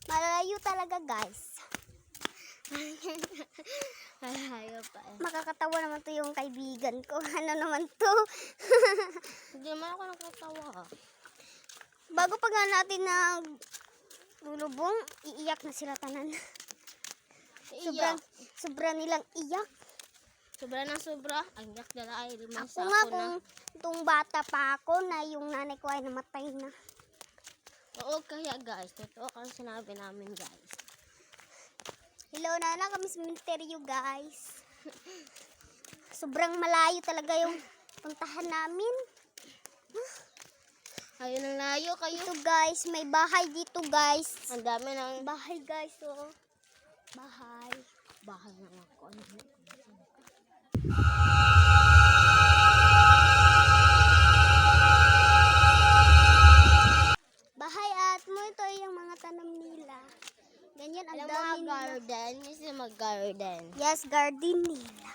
Malayo talaga guys. Malayo pa eh. Makakatawa naman to yung kaibigan ko. Ano naman to? Hindi naman ako nakatawa. Bago pa nga natin lulubong, iiyak na sila tanan. Sobra nilang iyak. Sobra na sobra. Ang yak na ay limang Ako sako nga na. kung itong bata pa ako na yung nanay ko ay namatay na. Oo kaya guys. Totoo ang sinabi namin guys. Hello na kami sa ministeryo guys. Sobrang malayo talaga yung puntahan namin. Ayun ang layo kayo. Ito guys, may bahay dito guys. Ang dami ng Bahay guys oh. Bahay. bahay ng ako. Bahay at mo ito yung mga tanom nila. Ganyan ang Alam dami mga nila. garden. Yes, mga garden. Yes, garden nila.